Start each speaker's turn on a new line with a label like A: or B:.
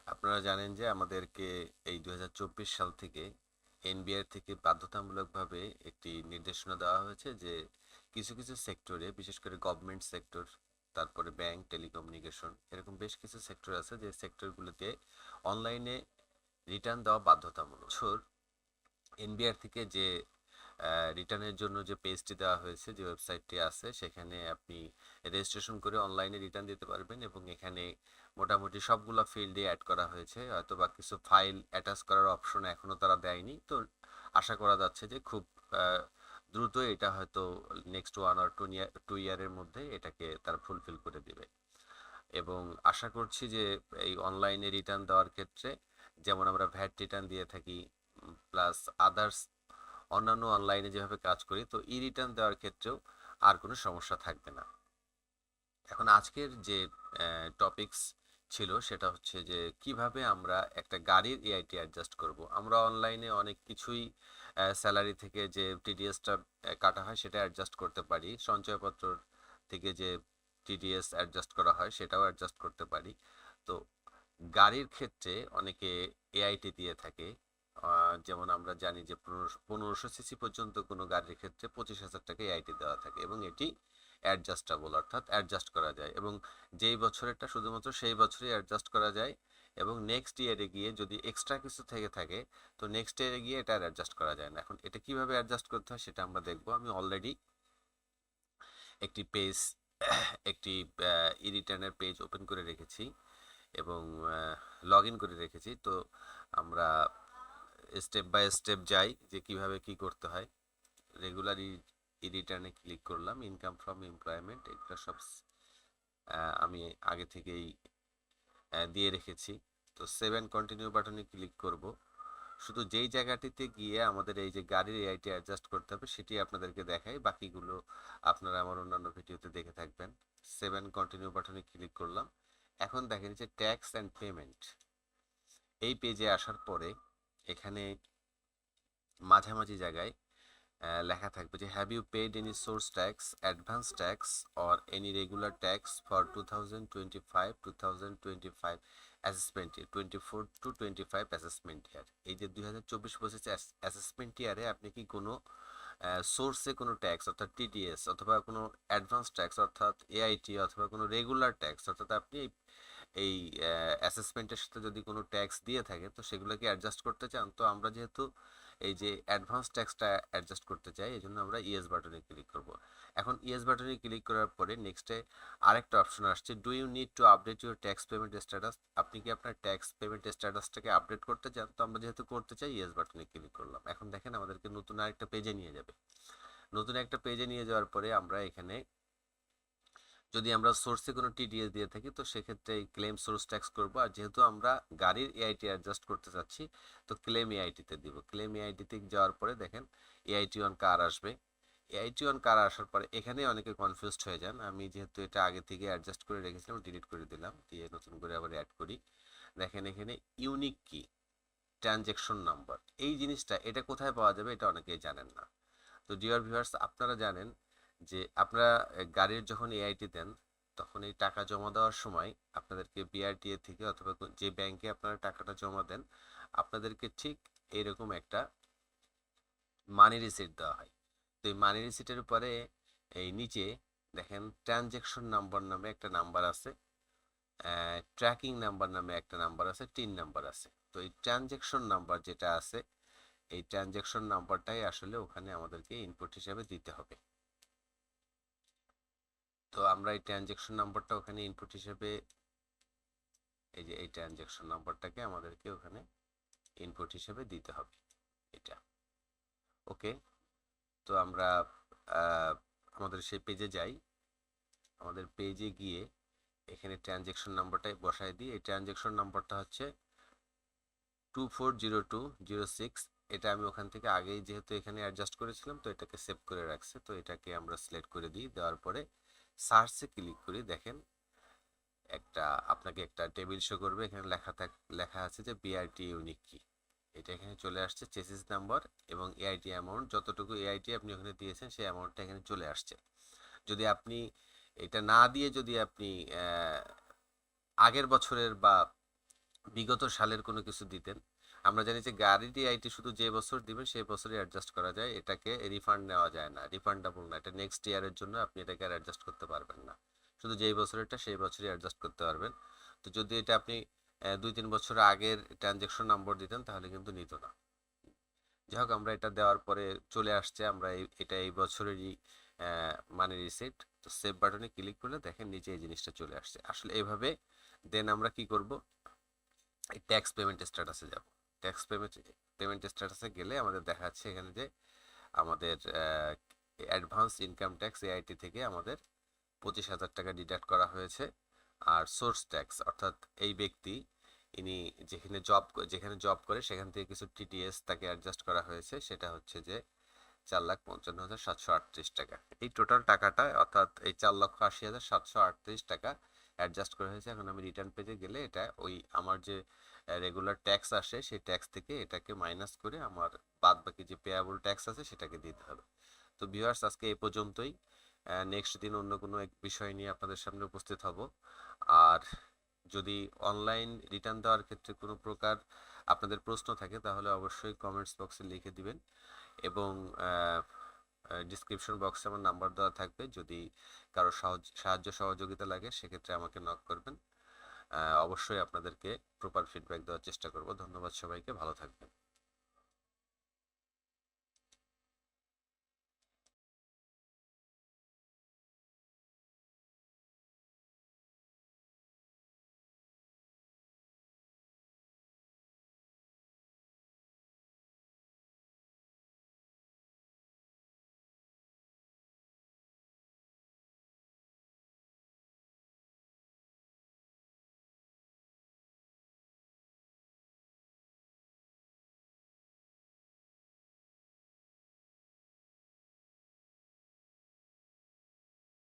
A: আপনারা জানেন যে আমাদেরকে এই 2024 সাল থেকে এনবিআর থেকে বাধ্যতামূলকভাবে একটি নির্দেশনা দেওয়া হয়েছে যে কিছু কিছু সেক্টরে, বিশেষ করে গভর্নমেন্ট সেক্টর, তারপরে ব্যাংক, টেলিকমিউনিকেশন, এরকম বেশ কিছু সেক্টর আছে যে সেক্টরগুলোতে অনলাইনে রিটার্ন দেওয়া বাধ্যতামূলক। এনবিআর থেকে যে রিটার্নের জন্য যে পেজটি দেওয়া হয়েছে, যে ওয়েবসাইটটি আছে, সেখানে আপনি রেজিস্ট্রেশন করে অনলাইনে রিটার্ন দিতে পারবেন এবং এখানে মোটামুটি সবগুলো ফিল্ডে অ্যাড করা হয়েছে। হয়তো বা কিছু ফাইল অ্যাটাচ করার অপশন এখনও তারা দেয়নি, তো আশা করা যাচ্ছে যে খুব দ্রুত এটা হয়তো নেক্সট 1 or 2 ইয়ারের মধ্যে এটাকে তারা ফুলফিল করে দিবে। এবং আশা করছি যে এই অনলাইনে রিটার্ন দেওয়ার ক্ষেত্রে যেমন আমরা ভ্যাট রিটার্ন দিয়ে থাকি, প্লাস আদার্স অন্যান্য অনলাইনে যেভাবে কাজ করি, তো ই রিটার্ন দেওয়ার ক্ষেত্রেও আর কোনো সমস্যা থাকবে না। এখন আজকের যে টপিকস ছিল সেটা হচ্ছে যে কিভাবে আমরা একটা গাড়ির এআইটি অ্যাডজাস্ট করব। আমরা অনলাইনে অনেক কিছুই স্যালারি থেকে যে টিডিএসটা কাটা হয় সেটা অ্যাডজাস্ট করতে পারি, সঞ্চয়পত্র থেকে যে টিডিএস অ্যাডজাস্ট করা হয় সেটাও অ্যাডজাস্ট করতে পারি। তো গাড়ির ক্ষেত্রে অনেকে এআইটি দিয়ে থাকে। যেমন আমরা জানি যে 1500 সিসি পর্যন্ত কোনো গাড়ির ক্ষেত্রে 25,000 টাকা এআইটি দেওয়া থাকে এবং এটি অ্যাডজাস্টেবল, অর্থাৎ অ্যাডজাস্ট করা যায় এবং যেই বছরেরটা শুধুমাত্র সেই বছরই অ্যাডজাস্ট করা যায় এবং নেক্সট ইয়ারে গিয়ে যদি এক্সট্রা কিছু থেকে থাকে তো নেক্সট ইয়ারে গিয়ে এটা অ্যাডজাস্ট করা যায় না। এখন এটা কিভাবে অ্যাডজাস্ট করতে হয় সেটা আমরা দেখব। আমি অলরেডি একটি পেজ একটি ই রিটার্নের পেজ ওপেন করে রেখেছি এবং লগ ইন করে রেখেছি। তো আমরা স্টেপ বাই স্টেপ যাই যে কিভাবে কি করতে হয়। রেগুলার ই রিটার্নে ক্লিক করলাম, ইনকাম ফ্রম এমপ্লয়মেন্ট, এগুলো সব আমি আগে থেকেই দিয়ে রেখেছি। তো সেভ অ্যান্ড কন্টিনিউ বাটনে ক্লিক করব। শুধু যেই জায়গাটিতে গিয়ে আমাদের এই যে গাড়ির এআইটি অ্যাডজাস্ট করতে হবে সেটি আপনাদেরকে দেখাই, বাকিগুলো আপনারা আমার অন্যান্য ভিডিওতে দেখে থাকবেন। সেভ অ্যান্ড কন্টিনিউ বাটনে ক্লিক করলাম। এখন দেখেন যে ট্যাক্স অ্যান্ড পেমেন্ট এই পেজে আসার পরে এখানে মাঝামাঝি জায়গায় লেখা থাকবে যে have you paid any source tax, advance tax or any regular tax for 2025 assessment year, 24 to 25 assessment year. এই যে 2024-25 অ্যাসেসমেন্ট ইয়ারে আপনি কি কোনো সোর্সে কোনো ট্যাক্স অর্থাৎ টিডিএস অথবা কোনো অ্যাডভান্স ট্যাক্স অর্থাৎ এআইটি অথবা কোনো রেগুলার ট্যাক্স অর্থাৎ আপনি এই অ্যাসেসমেন্টের সাথে যদি কোনো ট্যাক্স দিয়ে থাকে তো সেগুলোকে অ্যাডজাস্ট করতে চান। তো আমরা যেহেতু এই যে অ্যাডভান্স ট্যাক্সটা অ্যাডজাস্ট করতে চাই, এই জন্য আমরা ইয়েস বাটনে ক্লিক করব। এখন ইয়েস বাটনে ক্লিক করার পরে নেক্সটে আরেকটা অপশন আসছে, do you need to update your tax payment status. আপনি কি আপনার ট্যাক্স পেমেন্ট স্ট্যাটাসটাকে আপডেট করতে চান? তো আমরা যেহেতু করতে চাই ইয়েস বাটনে ক্লিক করলাম। এখন দেখেন আমাদেরকে নতুন আরেকটা পেজে নিয়ে যাবে। নতুন একটা পেজে নিয়ে যাওয়ার পরে আমরা এখানে যদি আমরা সোর্সে কোনো টিডিএস দিয়ে থাকি তো সেক্ষেত্রে এই ক্লেম সোর্স ট্যাক্স করব, আর যেহেতু আমরা গাড়ির এআইটি অ্যাডজাস্ট করতে চাচ্ছি তো ক্লেম এআইটিতে দিব। ক্লেম এআইটিতে যাওয়ার পরে দেখেন এআইটি অন কার আসবে। এআইটি অন কার আসার পরে এখানে অনেকে কনফিউজড হয়ে যান। আমি যেহেতু এটা আগে থেকে অ্যাডজাস্ট করে রেখেছিলাম ডিলিট করে দিলাম, দিয়ে নতুন করে আবার অ্যাড করি। দেখেন এখানে ইউনিক কি, ট্রানজ্যাকশন নাম্বার, এই জিনিসটা এটা কোথায় পাওয়া যাবে এটা অনেকেই জানেন না। তো ডিয়ার ভিউয়ার্স, আপনারা জানেন যে আপনারা গাড়ির যখন এআইটি দেন তখন এই টাকা জমা দেওয়ার সময় আপনাদেরকে বিআরটিএ থেকে অথবা যে ব্যাংকে আপনারা টাকাটা জমা দেন আপনাদেরকে ঠিক এইরকম একটা মানি রিসিট দেওয়া হয়। তো এই মানি রিসিটের উপরে এই নিচে দেখেন ট্রানজ্যাকশন নাম্বার নামে একটা নাম্বার আছে, ট্র্যাকিং নাম্বার নামে একটা নাম্বার আছে, টিন নাম্বার আছে। তো এই ট্রানজ্যাকশন নাম্বার যেটা আছে এই ট্রানজ্যাকশন নাম্বারটাই আসলে ওখানে আমাদেরকে ইনপুট হিসাবে দিতে হবে। তো আমরা এই ট্রানজ্যাকশন নাম্বারটা ওখানে ইনপুট হিসেবে, এই যে এই ট্রানজ্যাকশন নাম্বারটাকে আমাদেরকে ওখানে ইনপুট হিসেবে দিতে হবে এটা। ওকে, তো আমরা আমাদের সেই পেজে যাই। আমাদের পেজে গিয়ে এখানে ট্রানজ্যাকশন নাম্বারটাই বসায় দিই। এই ট্রানজ্যাকশন নাম্বারটা হচ্ছে 240206। এটা আমি ওখান থেকে আগেই যেহেতু এখানে অ্যাডজাস্ট করেছিলাম তো এটাকে সেভ করে রাখছে। তো এটাকে আমরা সিলেক্ট করে দিই, দেওয়ার পরে সার্চে ক্লিক করি। দেখেন একটা আপনাকে একটা টেবিল শো করবে, এখানে লেখা আছে যে বিআরটি ইউনিক কি। এটা এখানে চলে আসছে, চেসিস নাম্বার এবং এআইটি অ্যামাউন্ট, যতটুকু এআইটি আপনি ওখানে দিয়েছেন সেই অ্যামাউন্টটা এখানে চলে আসছে। যদি আপনি এটা না দিয়ে যদি আপনি আগের বছরের বা বিগত সালের কোনো কিছু দিতেন। আমরা জানি যে গাড়ির আইটি শুধু যে বছর দিবেন সেই বছরই অ্যাডজাস্ট করা যায়, এটাকে রিফান্ড নেওয়া যায় না, রিফান্ডেবল না, এটা নেক্সট ইয়ারের জন্য আপনি এটাকে আর অ্যাডজাস্ট করতে পারবেন না, শুধু যেই বছরেরটা সেই বছরই অ্যাডজাস্ট করতে পারবেন। তো যদি এটা আপনি 2-3 বছর আগের ট্রানজ্যাকশন নম্বর দিতেন তাহলে কিন্তু নিত না। যাই হোক, আমরা এটা দেওয়ার পরে চলে আসছে, আমরা এটা এই বছরেরই মানি রিসিপ্ট। তো সেভ বাটনে ক্লিক করলে দেখেন নিচে এই জিনিসটা চলে আসছে আসলে এইভাবে। দেন আমরা কি করব, এই ট্যাক্স পেমেন্ট স্ট্যাটাসে যাব। ট্যাক্স পেমেন্ট স্ট্যাটাসে গেলে আমাদের দেখাচ্ছে এখানে যে আমাদের অ্যাডভান্স ইনকাম ট্যাক্স এআইটি থেকে আমাদের 25,000 টাকা ডিডাক্ট করা হয়েছে। আর সোর্স ট্যাক্স অর্থাৎ এই ব্যক্তি ইনি যেখানে জব করে সেখান থেকে কিছু টিটিএস তাকে অ্যাডজাস্ট করা হয়েছে, সেটা হচ্ছে যে 4,55,738 টাকা। এই টোটাল টাকাটা অর্থাৎ এই 4,80,738 টাকা অ্যাডজাস্ট করা হয়েছে। এখন আমি রিটার্ন পেজে গেলে এটা ওই আমার যে রেগুলার ট্যাক্স আসে সেই ট্যাক্স থেকে এটাকে মাইনাস করে আমার বাদ বাকি যে পেয়াবল ট্যাক্স আছে সেটাকে দিতে হবে। তো ভিউয়ার্স, আজকে এই পর্যন্তই। নেক্সট দিন অন্য কোনো এক বিষয় নিয়ে আপনাদের সামনে উপস্থিত হব। আর যদি অনলাইন রিটার্ন দেওয়ার ক্ষেত্রে কোনো প্রকার আপনাদের প্রশ্ন থাকে তাহলে অবশ্যই কমেন্টস বক্সে লিখে দিবেন, এবং ডিসক্রিপশন বক্সে আমার নাম্বার দেওয়া থাকবে। যদি কারো সাহায্য সহযোগিতা লাগে সেক্ষেত্রে আমাকে নক করবেন। অবশ্যই আপনাদেরকে প্রপার ফিডব্যাক দেওয়ার চেষ্টা করব। ধন্যবাদ সবাইকে, ভালো থাকবেন।